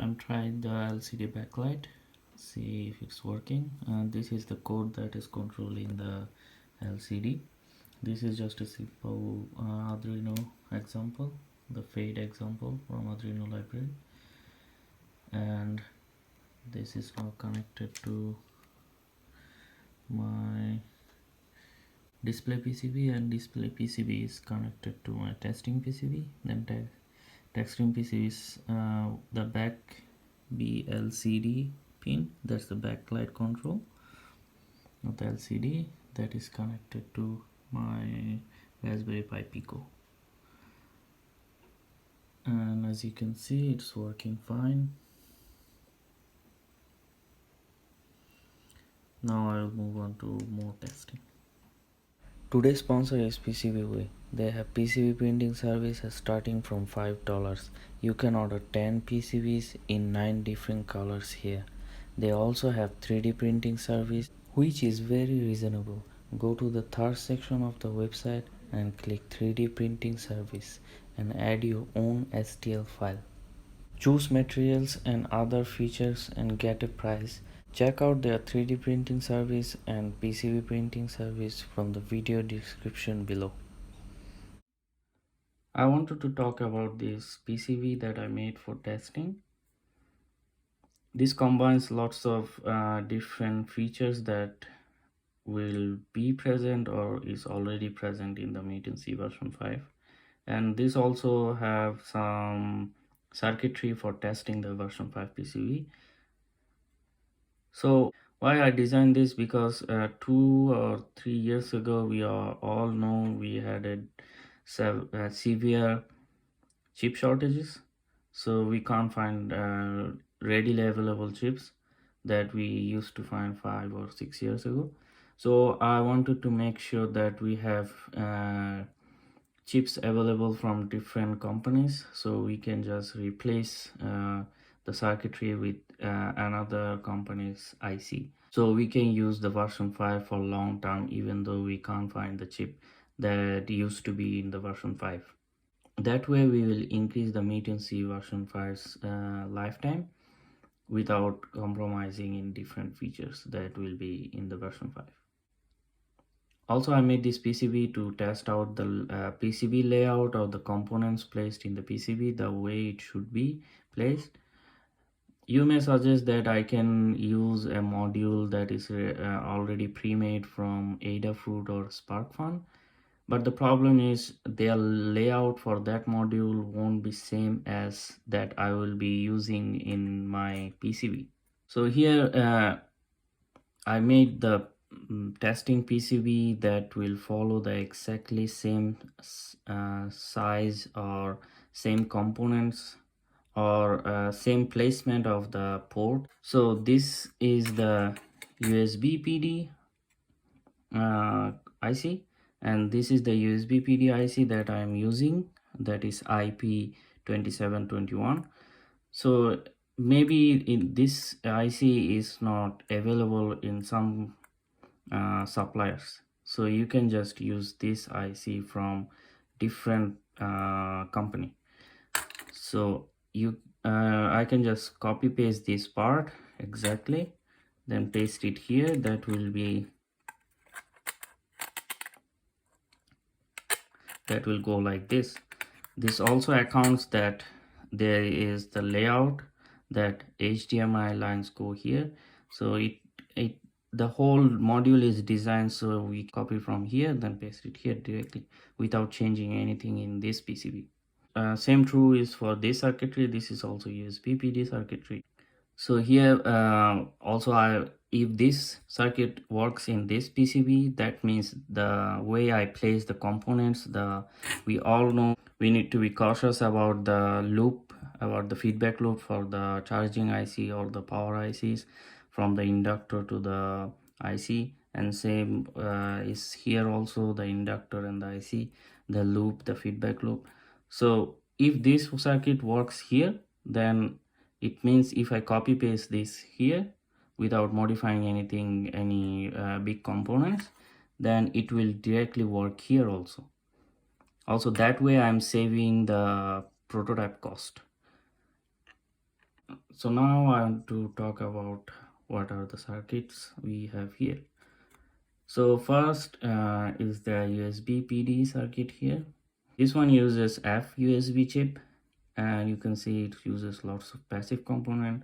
I'm trying the LCD backlight, see if it's working. This is the code that is controlling the LCD. This is just a simple Arduino example, the fade example from Arduino library, and this is now connected to my display PCB, and display PCB is connected to my testing PCB. Then testing PCB is the back BLCD pin, that's the backlight control of the LCD, that is connected to my Raspberry Pi Pico. And as you can see, it's working fine. Now I'll move on to more testing. Today's sponsor is PCBway. They have PCB printing services starting from $5. You can order 10 PCBs in 9 different colors here. They also have 3D printing service, which is very reasonable. Go to the third section of the website and click 3D printing service and add your own STL file. Choose materials and other features and get a price. Check out their 3D printing service and PCB printing service from the video description below. I wanted to talk about this PCB that I made for testing. This combines lots of different features that will be present or is already present in the mutantC version 5. And this also have some circuitry for testing the version 5 PCB. So why I designed this, because 2 or 3 years ago we all know we had a severe chip shortages, so we can't find readily available chips that we used to find 5 or 6 years ago. So I wanted to make sure that we have chips available from different companies, so we can just replace the circuitry with another company's IC, so we can use the version 5 for long term even though we can't find the chip that used to be in the version 5. That way we will increase the mutantC version 5's lifetime without compromising in different features that will be in the version 5. Also, I made this PCB to test out the PCB layout of the components placed in the PCB, the way it should be placed. You may suggest that I can use a module that is already pre-made from Adafruit or SparkFun, but the problem is their layout for that module won't be same as that I will be using in my PCB. So here I made the testing PCB that will follow the exactly same size or same components or same placement of the port. So this is the USB PD IC, and this is the USB PD IC that I am using, that is IP2721. So maybe in this IC is not available in some suppliers, so you can just use this IC from different company. So I can just copy paste this part exactly, then paste it here. That will go like this. This also accounts that there is the layout that HDMI lines go here, so the whole module is designed so we copy from here then paste it here directly without changing anything in this PCB. Same true is for this circuitry. This is also USB PD circuitry. So here also if this circuit works in this PCB, that means the way I place the components, we all know we need to be cautious about the loop, about the feedback loop for the charging IC or the power ICs from the inductor to the IC, and same is here also, the inductor and the IC, the loop, the feedback loop. So if this circuit works here, then it means if I copy paste this here without modifying anything, any big components, then it will directly work here also. Also that way I'm saving the prototype cost. So now I want to talk about what are the circuits we have here. So first is the USB PD circuit here. This one uses F USB chip, and you can see it uses lots of passive um,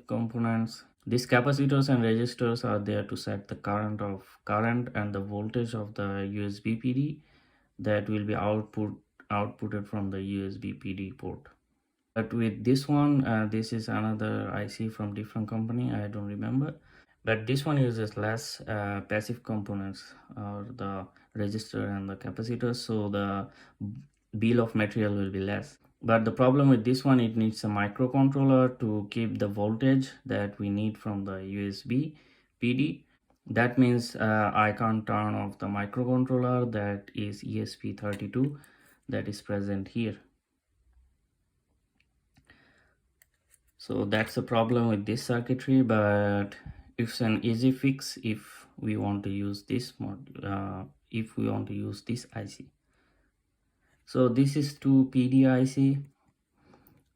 components. These capacitors and resistors are there to set the current and the voltage of the USB PD that will be outputted from the USB PD port. But with this one, this is another IC from different company, I don't remember. But this one uses less passive components, or the resistor and the capacitor, so the bill of material will be less. But the problem with this one, it needs a microcontroller to keep the voltage that we need from the USB PD. That means I can't turn off the microcontroller, that is ESP32, that is present here. So that's the problem with this circuitry, but it's an easy fix if we want to use this if we want to use this IC. So this is 2 PDIC,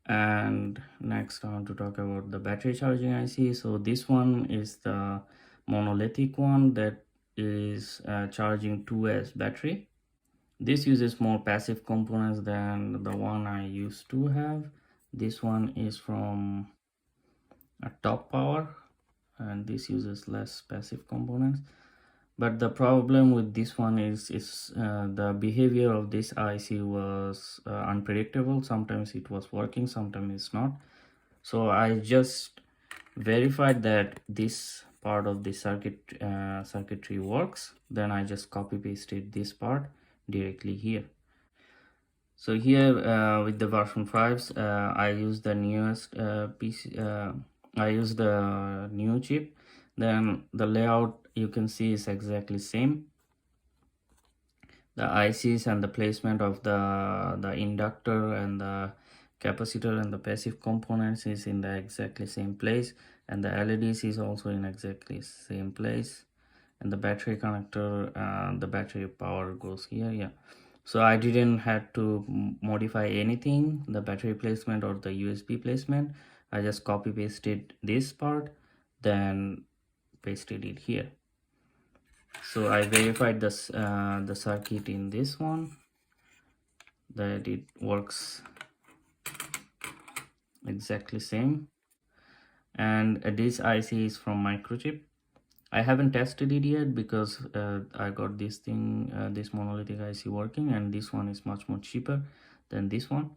and next I want to talk about the battery charging IC. So this one is the monolithic one that is charging 2S battery. This uses more passive components than the one I used to have. This one is from a top power, and this uses less passive components. But the problem with this one is the behavior of this IC was unpredictable. Sometimes it was working, sometimes it's not. So I just verified that this part of the circuitry works. Then I just copy pasted this part directly here. So here with the version 5s, I use the newest I use the new chip. Then the layout you can see is exactly same. The ICs and the placement of the inductor and the capacitor and the passive components is in the exactly same place, and the LEDs is also in exactly same place, and the battery connector, the battery power goes here. Yeah, so I didn't have to modify anything, the battery placement or the USB placement. I just copy pasted this part, then pasted it here. So I verified this the circuit in this one, that it works exactly same. And this IC is from Microchip. I haven't tested it yet because I got this thing, this monolithic IC working, and this one is much more cheaper than this one.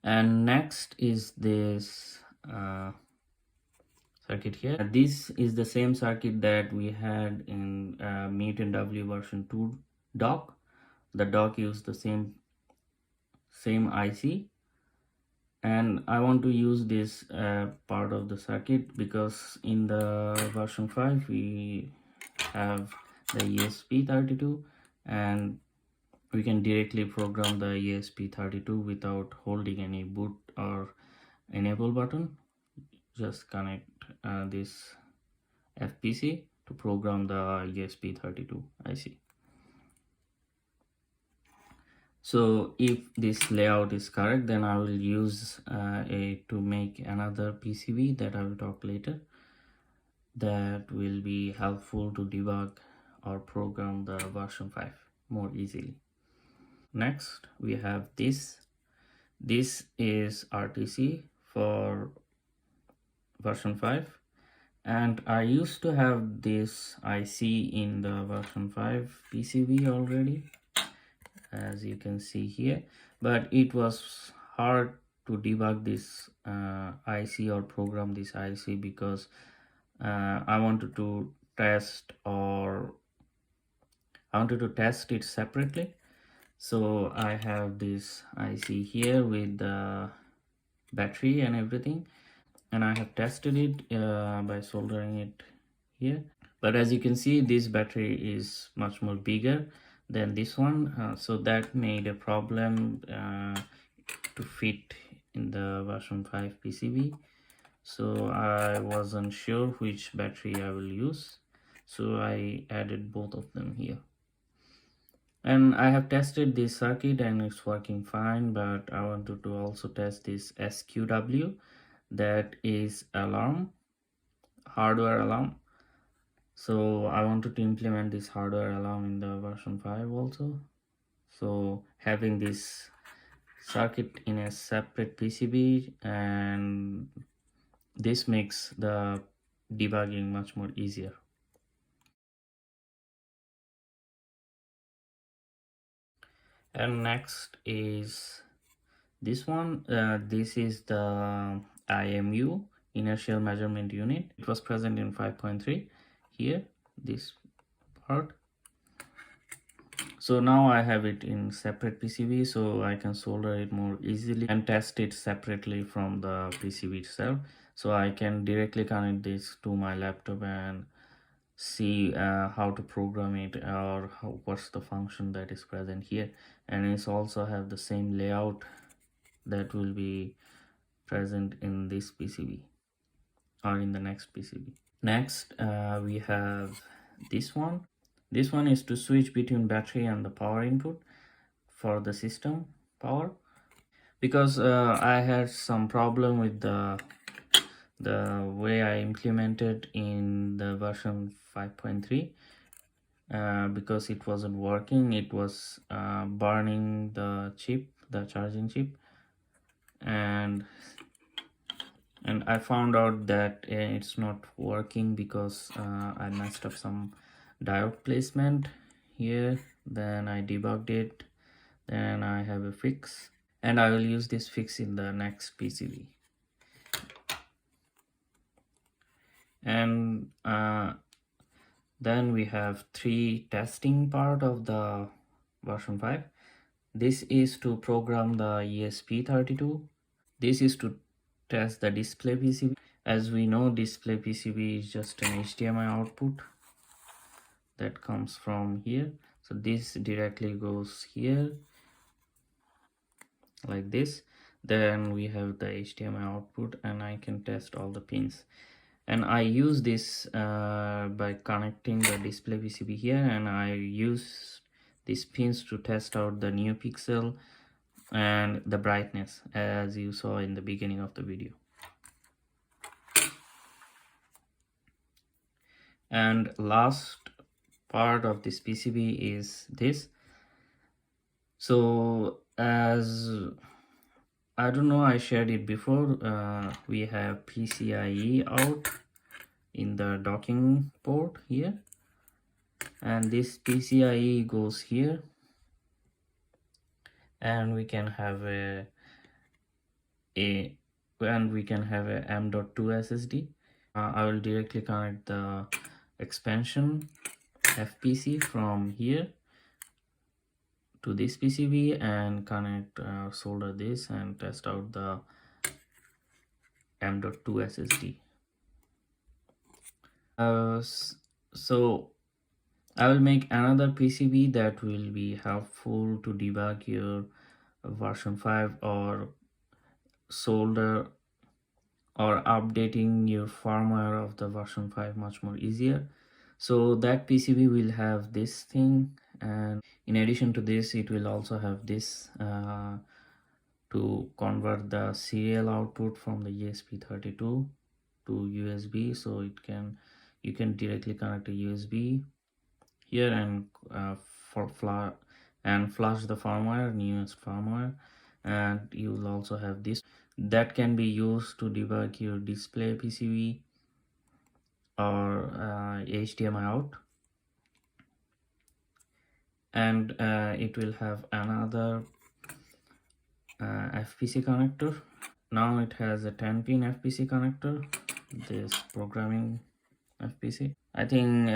And next is this circuit here. This is the same circuit that we had in mutantW version 2 dock. The dock used the same IC, and I want to use this part of the circuit because in the version 5 we have the ESP32, and we can directly program the ESP32 without holding any boot or enable button. Just connect this FPC to program the ESP32 IC. So if this layout is correct, then I will use to make another PCB that I will talk later, that will be helpful to debug or program the version 5 more easily. Next we have this is RTC for version 5, and I used to have this IC in the version 5 PCB already, as you can see here, but it was hard to debug this IC or program this IC because I wanted to test it separately. So I have this IC here with the battery and everything, and I have tested it by soldering it here. But as you can see, this battery is much more bigger than this one, so that made a problem to fit in the version 5 PCB. So I wasn't sure which battery I will use, so I added both of them here. And I have tested this circuit and it's working fine, but I wanted to also test this SQW, that is alarm, hardware alarm. So I wanted to implement this hardware alarm in the version 5 also. So having this circuit in a separate PCB, and this makes the debugging much more easier. And next is this one. This is the IMU, inertial measurement unit. It was present in 5.3 here, this part. So now I have it in separate PCB, so I can solder it more easily and test it separately from the PCB itself. So I can directly connect this to my laptop and see how to program it, or what's the function that is present here. And it's also have the same layout that will be present in this PCB or in the next PCB. Next, we have this one. This one is to switch between battery and the power input for the system power, because I had some problem with the way I implemented in the version 5.3, because it wasn't working. It was burning the chip, the charging chip, and I found out that it's not working because I messed up some diode placement here. Then I debugged it, then I have a fix, and I will use this fix in the next PCB. And then we have three testing part of the version 5. This is to program the ESP32. This is to test the display PCB. As we know, display PCB is just an HDMI output that comes from here. So this directly goes here like this. Then we have the HDMI output, and I can test all the pins. And I use this by connecting the display PCB here, and I use these pins to test out the new pixel and the brightness, as you saw in the beginning of the video. And last part of this PCB is this. So as I don't know, I shared it before, we have PCIe out in the docking port here, and this PCIe goes here, and we can have a M.2 SSD. I will directly connect the expansion FPC from here to this PCB and connect solder this and test out the M.2 SSD. So I will make another PCB that will be helpful to debug your version 5 or solder or updating your firmware of the version 5 much more easier. So that PCB will have this thing, and in addition to this, it will also have this to convert the serial output from the ESP32 to USB. So you can directly connect a USB here and flash the firmware, newest firmware. And you will also have this that can be used to debug your display PCB or HDMI out. And it will have another FPC connector. Now it has a 10-pin FPC connector, this programming FPC. I think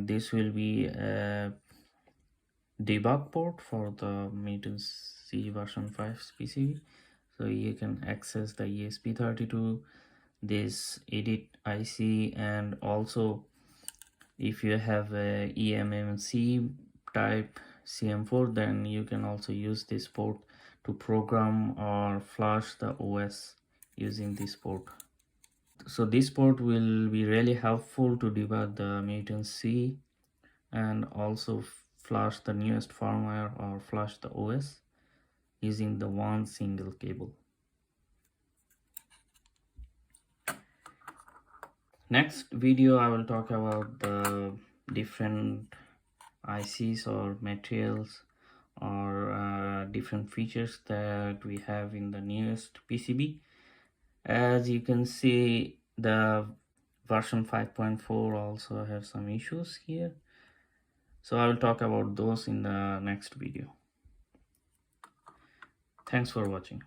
this will be a debug port for the mutantC version 5 PCB. So you can access the ESP32, this edit IC, and also if you have a eMMC type CM4, then you can also use this port to program or flash the OS using this port. So this port will be really helpful to debug the mutantC and also flash the newest firmware or flash the OS using the one single cable. Next video I will talk about the different ICs or materials or different features that we have in the newest PCB. As you can see, the version 5.4 also have some issues here, so I will talk about those in the next video. Thanks for watching.